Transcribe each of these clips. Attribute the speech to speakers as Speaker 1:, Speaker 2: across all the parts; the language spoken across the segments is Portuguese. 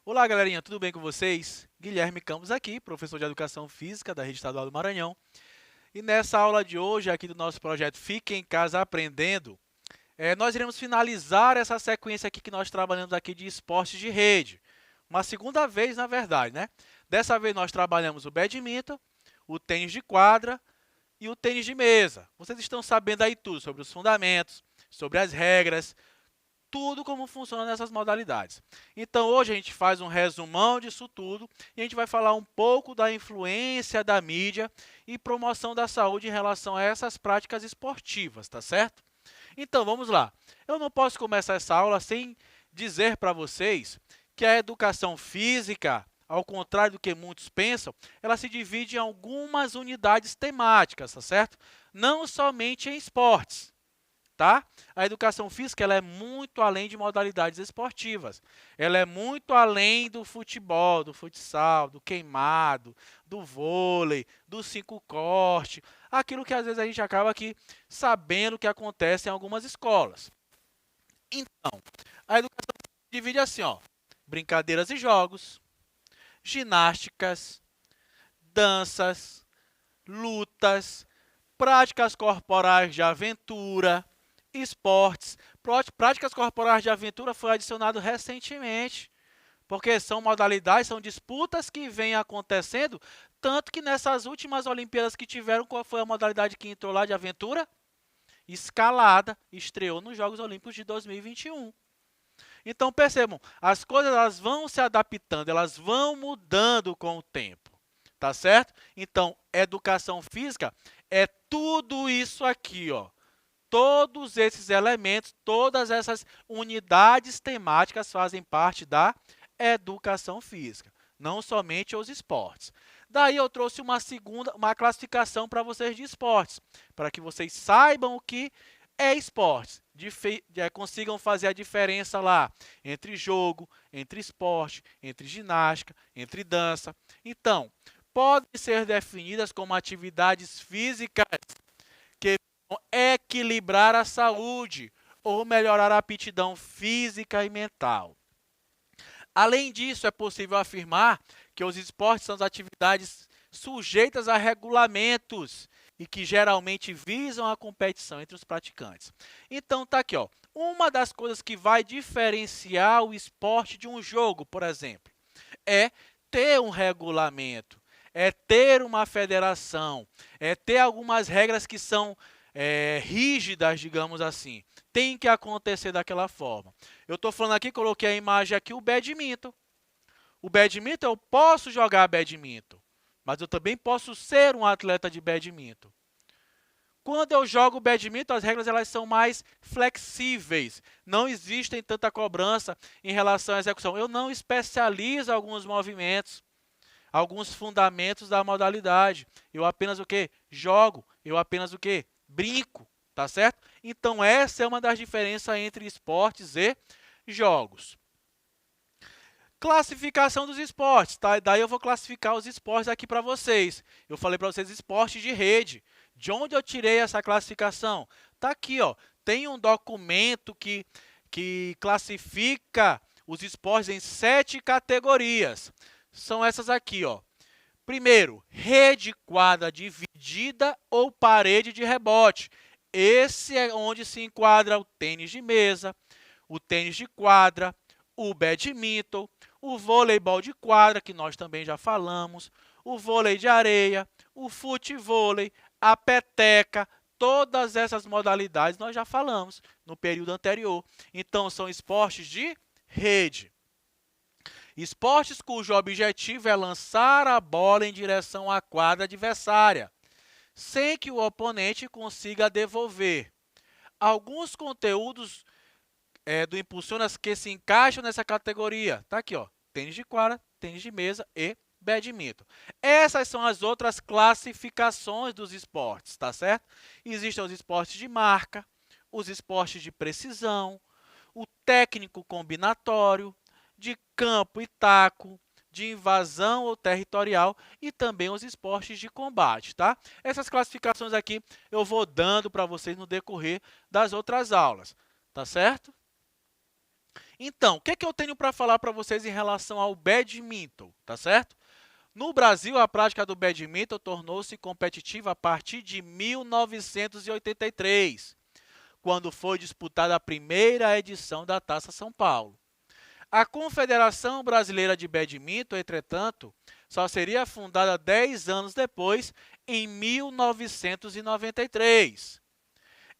Speaker 1: Olá, galerinha, tudo bem com vocês? Guilherme Campos aqui, professor de Educação Física da Rede Estadual do Maranhão. E nessa aula de hoje, aqui do nosso projeto Fique em Casa Aprendendo, nós iremos finalizar essa sequência aqui que nós trabalhamos aqui de esportes de rede. Uma segunda vez, na verdade, né? Dessa vez nós trabalhamos o badminton, o tênis de quadra e o tênis de mesa. Vocês estão sabendo aí tudo sobre os fundamentos, sobre as regras, tudo como funciona nessas modalidades. Então, hoje a gente faz um resumão disso tudo e a gente vai falar um pouco da influência da mídia e promoção da saúde em relação a essas práticas esportivas, tá certo? Então, vamos lá. Eu não posso começar essa aula sem dizer para vocês que a educação física, ao contrário do que muitos pensam, ela se divide em algumas unidades temáticas, tá certo? Não somente em esportes. Tá? A educação física ela é muito além de modalidades esportivas. Ela é muito além do futebol, do futsal, do queimado, do vôlei, do 5 corte, aquilo que às vezes a gente acaba aqui sabendo que acontece em algumas escolas. Então, a educação física divide assim, ó, brincadeiras e jogos, ginásticas, danças, lutas, práticas corporais de aventura, esportes. Práticas corporais de aventura foi adicionado recentemente, porque são modalidades, são disputas que vêm acontecendo, tanto que nessas últimas Olimpíadas que tiveram, qual foi a modalidade que entrou lá de aventura? Escalada, estreou nos Jogos Olímpicos de 2021. Então, percebam, as coisas elas vão se adaptando, elas vão mudando com o tempo, tá certo? Então, educação física é tudo isso aqui, ó. Todos esses elementos, todas essas unidades temáticas fazem parte da educação física, não somente os esportes. Daí eu trouxe uma classificação para vocês de esportes, para que vocês saibam o que é esportes, consigam fazer a diferença lá entre jogo, entre esporte, entre ginástica, entre dança. Então, podem ser definidas como atividades físicas que equilibrar a saúde ou melhorar a aptidão física e mental. Além disso, é possível afirmar que os esportes são as atividades sujeitas a regulamentos e que geralmente visam a competição entre os praticantes. Então, tá aqui, ó, uma das coisas que vai diferenciar o esporte de um jogo, por exemplo, é ter um regulamento, é ter uma federação, é ter algumas regras que são rígidas, digamos assim. Tem que acontecer daquela forma. Eu estou falando aqui, coloquei a imagem aqui, o badminton. O badminton, eu posso jogar badminton, mas eu também posso ser um atleta de badminton. Quando eu jogo badminton, as regras elas são mais flexíveis. Não existem tanta cobrança em relação à execução. Eu não especializo alguns movimentos, alguns fundamentos da modalidade. Eu apenas o quê? Jogo. Eu apenas o quê? Brinco, tá certo? Então, essa é uma das diferenças entre esportes e jogos. Classificação dos esportes, tá? Daí eu vou classificar os esportes aqui para vocês. Eu falei para vocês esportes de rede. De onde eu tirei essa classificação? Tá aqui, ó. Tem um documento que classifica os esportes em 7 categorias. São essas aqui, ó. Primeiro, rede, quadra dividida ou parede de rebote. Esse é onde se enquadra o tênis de mesa, o tênis de quadra, o badminton, o voleibol de quadra, que nós também já falamos, o vôlei de areia, o futevôlei, a peteca, todas essas modalidades nós já falamos no período anterior. Então, são esportes de rede. Esportes cujo objetivo é lançar a bola em direção à quadra adversária, sem que o oponente consiga devolver. Alguns conteúdos do Impulsionas que se encaixam nessa categoria. Tá aqui, ó, tênis de quadra, tênis de mesa e badminton. Essas são as outras classificações dos esportes, tá certo? Existem os esportes de marca, os esportes de precisão, o técnico combinatório, de campo e taco, de invasão ou territorial e também os esportes de combate, tá? Essas classificações aqui eu vou dando para vocês no decorrer das outras aulas, tá certo? Então, o que eu tenho para falar para vocês em relação ao badminton, tá certo? No Brasil, a prática do badminton tornou-se competitiva a partir de 1983, quando foi disputada a primeira edição da Taça São Paulo. A Confederação Brasileira de Badminton, entretanto, só seria fundada 10 anos depois, em 1993.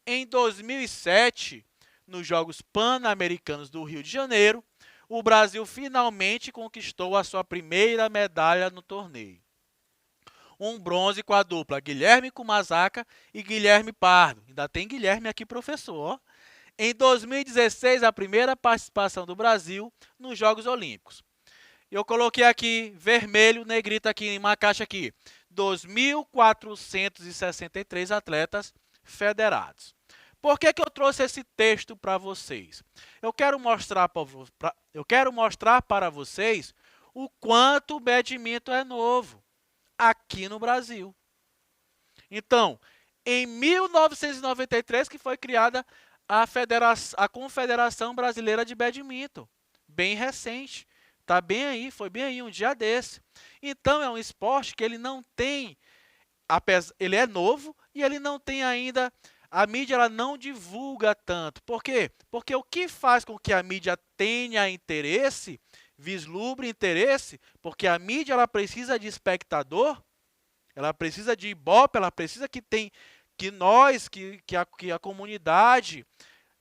Speaker 1: Em 2007, nos Jogos Pan-Americanos do Rio de Janeiro, o Brasil finalmente conquistou a sua primeira medalha no torneio. Um bronze com a dupla Guilherme Kumasaka e Guilherme Pardo. Ainda tem Guilherme aqui, professor. Em 2016, a primeira participação do Brasil nos Jogos Olímpicos. Eu coloquei aqui vermelho, negrito aqui em uma caixa aqui. 2.463 atletas federados. Por que eu trouxe esse texto para vocês? Eu quero mostrar para vocês o quanto o badminton é novo aqui no Brasil. Então, em 1993 que foi criada a Confederação Brasileira de Badminton, bem recente, tá bem aí, foi bem aí um dia desse. Então é um esporte que ele não tem, ele é novo e ele não tem ainda, a mídia ela não divulga tanto. Por quê? Porque o que faz com que a mídia tenha interesse, vislumbre interesse, porque a mídia ela precisa de espectador, ela precisa de ibope, ela precisa que nós, que a comunidade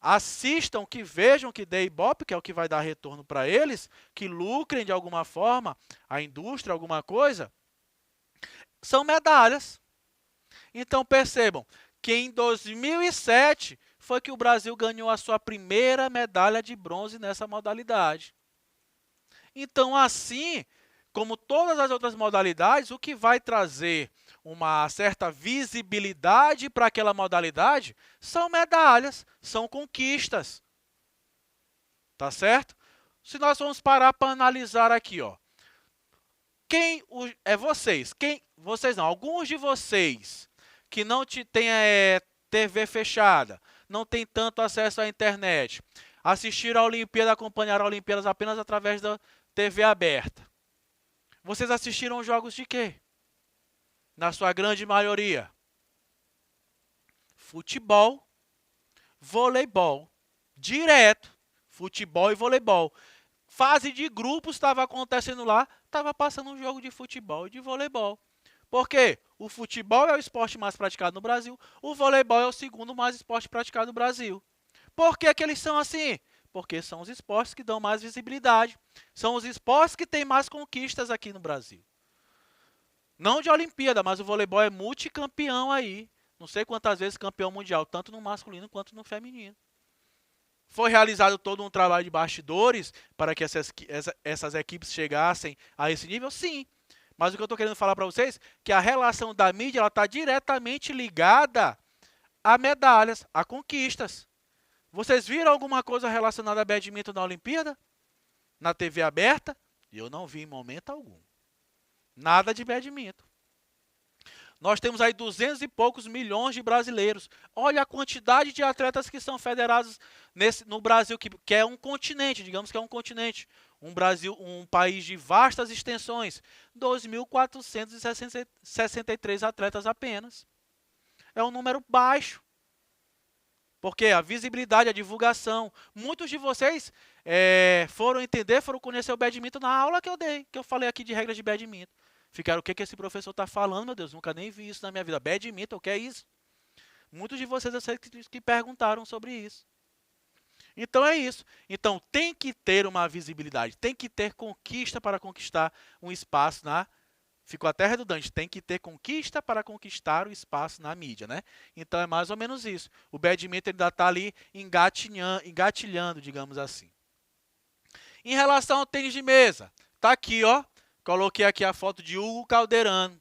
Speaker 1: assistam, que vejam, que dê ibope, que é o que vai dar retorno para eles, que lucrem de alguma forma, a indústria, alguma coisa, são medalhas. Então percebam que em 2007 foi que o Brasil ganhou a sua primeira medalha de bronze nessa modalidade. Então assim, como todas as outras modalidades, o que vai trazer uma certa visibilidade para aquela modalidade são medalhas, são conquistas. Tá certo? Se nós vamos parar para analisar aqui, ó. Vocês não, alguns de vocês que não têm TV fechada, não tem tanto acesso à internet, assistiram a Olimpíada, acompanharam a Olimpíadas apenas através da TV aberta. Vocês assistiram jogos de quê? Na sua grande maioria. Futebol, voleibol. Direto. Futebol e voleibol. Fase de grupos estava acontecendo lá, estava passando um jogo de futebol e de voleibol. Por quê? O futebol é o esporte mais praticado no Brasil, o voleibol é o segundo mais esporte praticado no Brasil. Por que eles são assim? Porque são os esportes que dão mais visibilidade. São os esportes que têm mais conquistas aqui no Brasil. Não de Olimpíada, mas o voleibol é multicampeão aí. Não sei quantas vezes campeão mundial, tanto no masculino quanto no feminino. Foi realizado todo um trabalho de bastidores para que essas equipes chegassem a esse nível? Sim. Mas o que eu estou querendo falar para vocês é que a relação da mídia está diretamente ligada a medalhas, a conquistas. Vocês viram alguma coisa relacionada a badminton na Olimpíada? Na TV aberta? Eu não vi em momento algum. Nada de badminton. Nós temos aí 200 e poucos milhões de brasileiros. Olha a quantidade de atletas que são federados no Brasil, que é um continente, digamos que é um continente. Um país de vastas extensões. 2.463 atletas apenas. É um número baixo. Porque a visibilidade, a divulgação. Muitos de vocês foram conhecer o badminton na aula que eu dei, que eu falei aqui de regras de badminton. Ficaram, o que esse professor está falando, meu Deus, nunca nem vi isso na minha vida. Badminton, o que é isso? Muitos de vocês eu sei que perguntaram sobre isso. Então é isso. Então tem que ter uma visibilidade, tem que ter conquista para conquistar um espaço na... Ficou até redundante, tem que ter conquista para conquistar o espaço na mídia, né? Então é mais ou menos isso. O badminton ainda está ali engatilhando, digamos assim. Em relação ao tênis de mesa, tá aqui, ó. Coloquei aqui a foto de Hugo Calderano.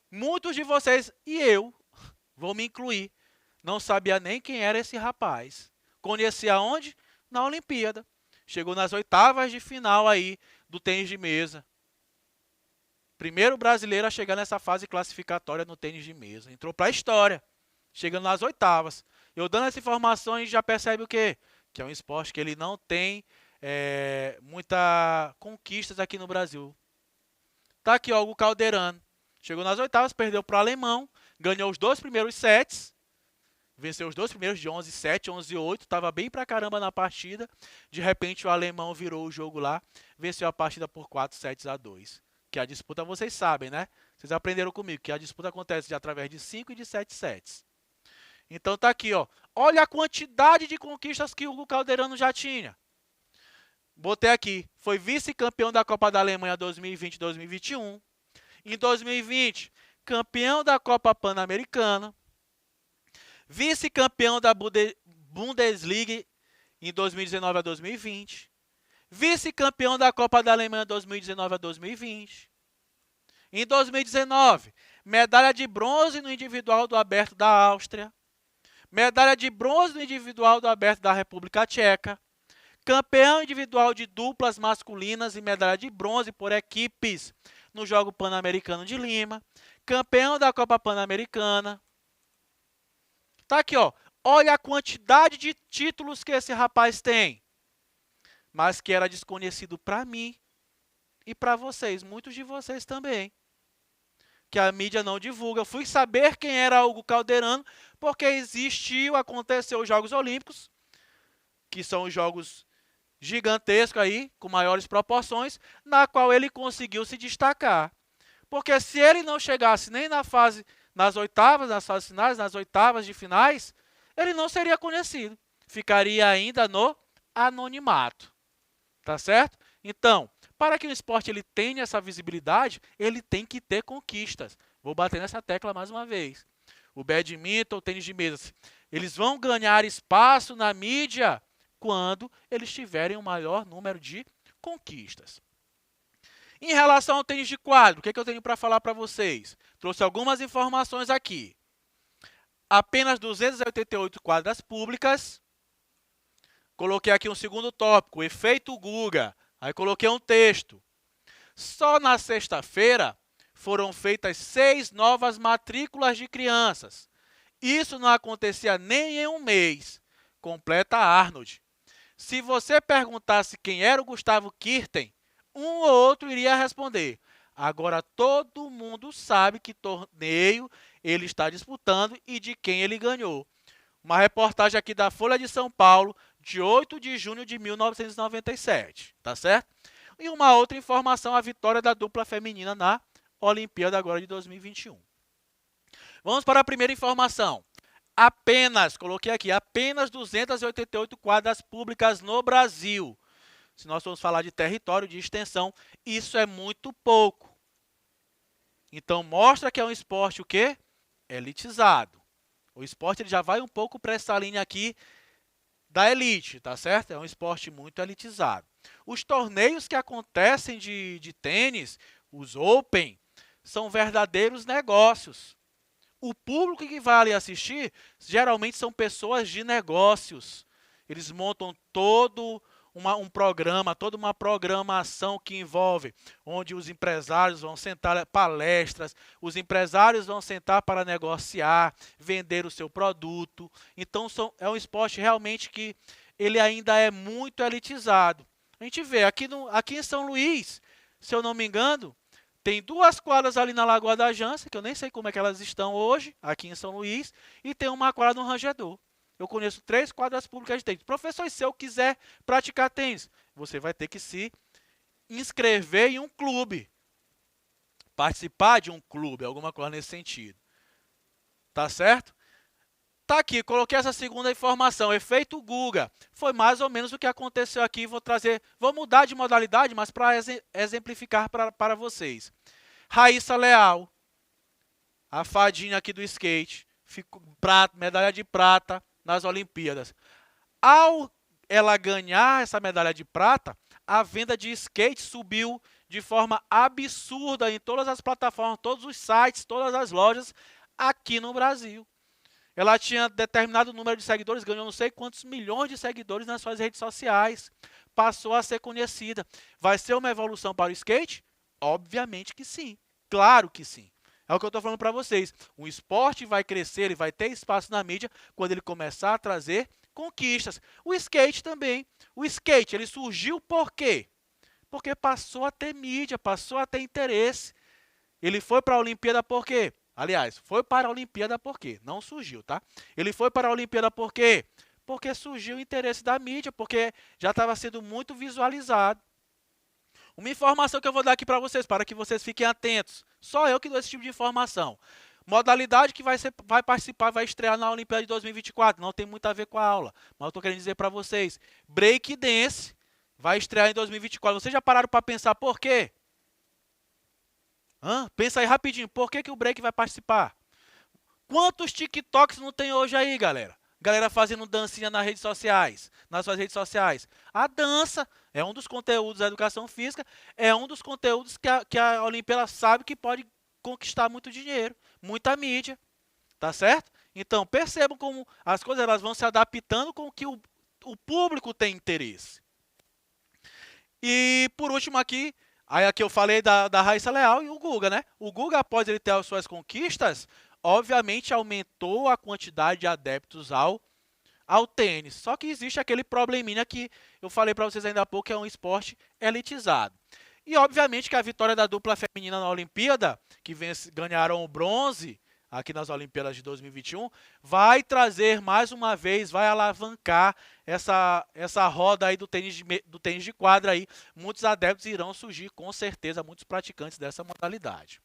Speaker 1: Muitos de vocês, e eu, vou me incluir, não sabia nem quem era esse rapaz. Conheci aonde? Na Olimpíada. Chegou nas oitavas de final aí do tênis de mesa. Primeiro brasileiro a chegar nessa fase classificatória no tênis de mesa. Entrou para a história, chegando nas oitavas. Eu dando essa informação, a gente já percebe o quê? Que é um esporte que ele não tem muitas conquistas aqui no Brasil. Tá aqui, ó, o Calderano. Chegou nas oitavas, perdeu para o alemão, ganhou os 2 primeiros sets, venceu os 2 primeiros de 11-7, 11-8, estava bem pra caramba na partida. De repente o alemão virou o jogo lá, venceu a partida por 4-2. Que a disputa vocês sabem, né? Vocês aprenderam comigo que a disputa acontece através de 5 e de 7 sets. Então tá aqui, ó. Olha a quantidade de conquistas que o Hugo Calderano já tinha. Botei aqui, foi vice-campeão da Copa da Alemanha 2020-2021. Em 2020, campeão da Copa Pan-Americana. Vice-campeão da Bundesliga em 2019 a 2020. Vice-campeão da Copa da Alemanha 2019 a 2020. Em 2019, medalha de bronze no individual do Aberto da Áustria. Medalha de bronze no individual do Aberto da República Tcheca. Campeão individual de duplas masculinas e medalha de bronze por equipes no Jogo Pan-Americano de Lima. Campeão da Copa Pan-Americana. Tá aqui, ó. Olha a quantidade de títulos que esse rapaz tem. Mas que era desconhecido para mim e para vocês, muitos de vocês também. Que a mídia não divulga. Eu fui saber quem era Hugo Calderano porque aconteceu os Jogos Olímpicos, que são os jogos gigantescos aí, com maiores proporções, na qual ele conseguiu se destacar. Porque se ele não chegasse nem nas oitavas, nas fases finais, nas oitavas de finais, ele não seria conhecido. Ficaria ainda no anonimato. Tá certo? Então, para que o esporte ele tenha essa visibilidade, ele tem que ter conquistas. Vou bater nessa tecla mais uma vez. O badminton, o tênis de mesa, eles vão ganhar espaço na mídia quando eles tiverem um maior número de conquistas. Em relação ao tênis de quadro, o que eu tenho para falar para vocês? Trouxe algumas informações aqui. Apenas 288 quadras públicas. Coloquei aqui um segundo tópico, efeito Guga. Aí coloquei um texto. Só na sexta-feira foram feitas 6 novas matrículas de crianças. Isso não acontecia nem em um mês. Completa Arnold. Se você perguntasse quem era o Gustavo Kirten, um ou outro iria responder. Agora todo mundo sabe que torneio ele está disputando e de quem ele ganhou. Uma reportagem aqui da Folha de São Paulo, de 8 de junho de 1997, tá certo? E uma outra informação, a vitória da dupla feminina na Olimpíada agora de 2021. Vamos para a primeira informação. Coloquei aqui, apenas 288 quadras públicas no Brasil. Se nós formos falar de território, de extensão, isso é muito pouco. Então, mostra que é um esporte o quê? Elitizado. O esporte ele já vai um pouco para essa linha aqui da elite, tá certo? É um esporte muito elitizado. Os torneios que acontecem de tênis, os Open, são verdadeiros negócios. O público que vai ali assistir, geralmente são pessoas de negócios. Eles montam todo um programa, toda uma programação que envolve, onde os empresários vão sentar palestras, os empresários vão sentar para negociar, vender o seu produto. Então, é um esporte realmente que ele ainda é muito elitizado. A gente vê, aqui em São Luís, se eu não me engano, tem 2 quadras ali na Lagoa da Jança, que eu nem sei como é que elas estão hoje, aqui em São Luís, e tem uma quadra no Rangedor. Eu conheço 3 quadras públicas de tênis. Professor, e se eu quiser praticar tênis? Você vai ter que se inscrever em um clube. Participar de um clube, alguma coisa nesse sentido. Tá certo? Tá aqui, coloquei essa segunda informação. Efeito Guga. Foi mais ou menos o que aconteceu aqui. Vou mudar de modalidade, mas para exemplificar para vocês. Raíssa Leal, a fadinha aqui do skate, medalha de prata nas Olimpíadas. Ao ela ganhar essa medalha de prata, a venda de skate subiu de forma absurda em todas as plataformas, todos os sites, todas as lojas aqui no Brasil. Ela tinha determinado número de seguidores, ganhou não sei quantos milhões de seguidores nas suas redes sociais. passou a ser conhecida. Vai ser uma evolução para o skate? Obviamente que sim. Claro que sim. É o que eu estou falando para vocês. O esporte vai crescer, ele vai ter espaço na mídia quando ele começar a trazer conquistas. O skate também. O skate, ele surgiu por quê? Porque passou a ter mídia, passou a ter interesse. Ele foi para a Olimpíada por quê? Aliás, foi para a Olimpíada por quê? Não surgiu, tá? Ele foi para a Olimpíada por quê? Porque surgiu o interesse da mídia, porque já estava sendo muito visualizado. Uma informação que eu vou dar aqui para vocês, para que vocês fiquem atentos. Só eu que dou esse tipo de informação. Modalidade que vai participar, vai estrear na Olimpíada de 2024. Não tem muito a ver com a aula, mas eu estou querendo dizer para vocês. Break Dance vai estrear em 2024. Vocês já pararam para pensar por quê? Pensa aí rapidinho, por que o break vai participar? Quantos TikToks não tem hoje aí, galera? Galera fazendo dancinha nas redes sociais, nas suas redes sociais. A dança é um dos conteúdos da educação física, é um dos conteúdos que a Olimpíada sabe que pode conquistar muito dinheiro, muita mídia, tá certo? Então, percebam como as coisas elas vão se adaptando com o que o público tem interesse. E, por último aqui, aí aqui eu falei da Raíssa Leal e o Guga, né? O Guga, após ele ter as suas conquistas, obviamente aumentou a quantidade de adeptos ao tênis. Só que existe aquele probleminha que eu falei para vocês ainda há pouco, que é um esporte elitizado. E obviamente que a vitória da dupla feminina na Olimpíada, que ganharam o bronze aqui nas Olimpíadas de 2021, vai trazer mais uma vez, vai alavancar essa roda aí do tênis de quadra aí. Muitos adeptos irão surgir, com certeza, muitos praticantes dessa modalidade.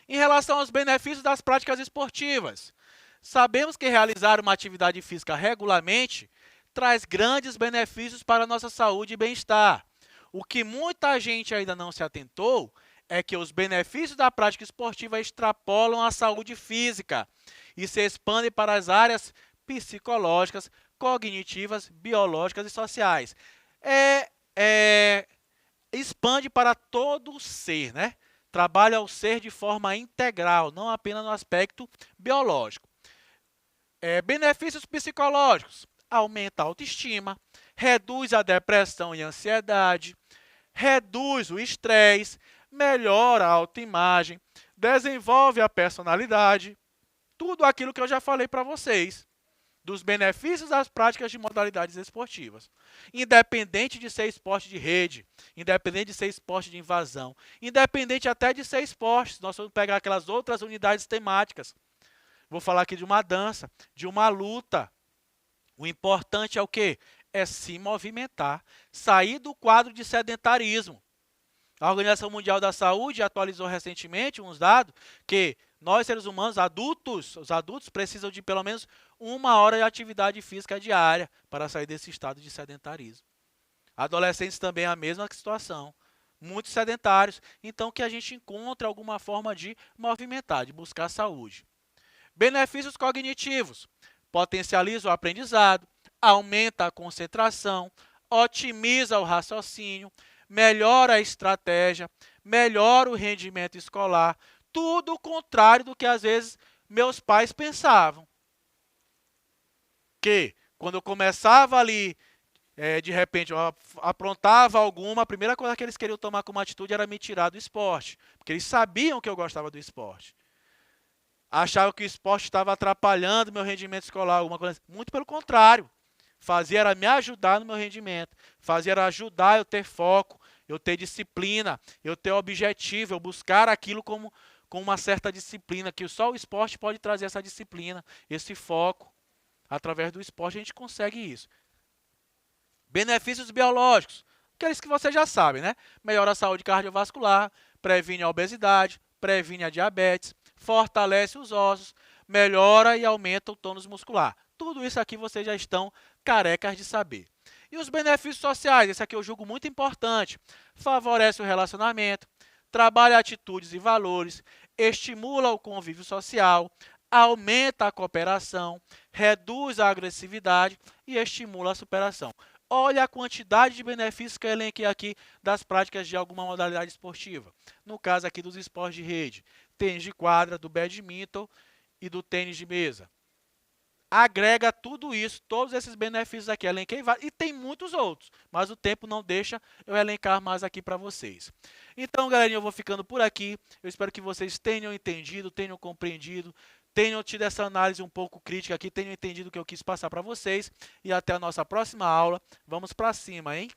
Speaker 1: Em relação aos benefícios das práticas esportivas, sabemos que realizar uma atividade física regularmente traz grandes benefícios para a nossa saúde e bem-estar. O que muita gente ainda não se atentou é que os benefícios da prática esportiva extrapolam a saúde física e se expandem para as áreas psicológicas, cognitivas, biológicas e sociais. Expande para todo o ser, né? Trabalha o ser de forma integral, não apenas no aspecto biológico. Benefícios psicológicos. Aumenta a autoestima, reduz a depressão e a ansiedade, reduz o estresse, melhora a autoimagem, desenvolve a personalidade. Tudo aquilo que eu já falei para vocês, dos benefícios das práticas de modalidades esportivas. Independente de ser esporte de rede, independente de ser esporte de invasão, independente até de ser esporte, nós vamos pegar aquelas outras unidades temáticas. Vou falar aqui de uma dança, de uma luta. O importante é o quê? É se movimentar, sair do quadro de sedentarismo. A Organização Mundial da Saúde atualizou recentemente uns dados que nós, seres humanos, os adultos precisam de pelo menos 1 hora de atividade física diária para sair desse estado de sedentarismo. Adolescentes também é a mesma situação, muitos sedentários. Então, que a gente encontre alguma forma de movimentar, de buscar saúde. Benefícios cognitivos. Potencializa o aprendizado, aumenta a concentração, otimiza o raciocínio, melhora a estratégia, melhora o rendimento escolar. Tudo o contrário do que às vezes meus pais pensavam. Que quando eu começava ali, de repente eu aprontava alguma, a primeira coisa que eles queriam tomar como atitude era me tirar do esporte. Porque eles sabiam que eu gostava do esporte. Achavam que o esporte estava atrapalhando meu rendimento escolar, alguma coisa assim. Muito pelo contrário. Fazia era me ajudar no meu rendimento. Fazia era ajudar eu ter foco, eu ter disciplina, eu ter objetivo, eu buscar aquilo com uma certa disciplina, que só o esporte pode trazer essa disciplina, esse foco. Através do esporte a gente consegue isso. Benefícios biológicos, aqueles que você já sabe, né? Melhora a saúde cardiovascular, previne a obesidade, previne a diabetes, fortalece os ossos, melhora e aumenta o tônus muscular. Tudo isso aqui vocês já estão carecas de saber. E os benefícios sociais, esse aqui eu julgo muito importante. Favorece o relacionamento, trabalha atitudes e valores, estimula o convívio social, aumenta a cooperação, reduz a agressividade e estimula a superação. Olha a quantidade de benefícios que eu elenquei aqui das práticas de alguma modalidade esportiva. No caso aqui dos esportes de rede, tênis de quadra, do badminton e do tênis de mesa. agrega tudo isso, todos esses benefícios aqui, elenquei vários, e tem muitos outros, mas o tempo não deixa eu elencar mais aqui para vocês. Então, galerinha, eu vou ficando por aqui, eu espero que vocês tenham entendido, tenham compreendido, tenham tido essa análise um pouco crítica aqui, tenham entendido o que eu quis passar para vocês, e até a nossa próxima aula, vamos para cima, hein?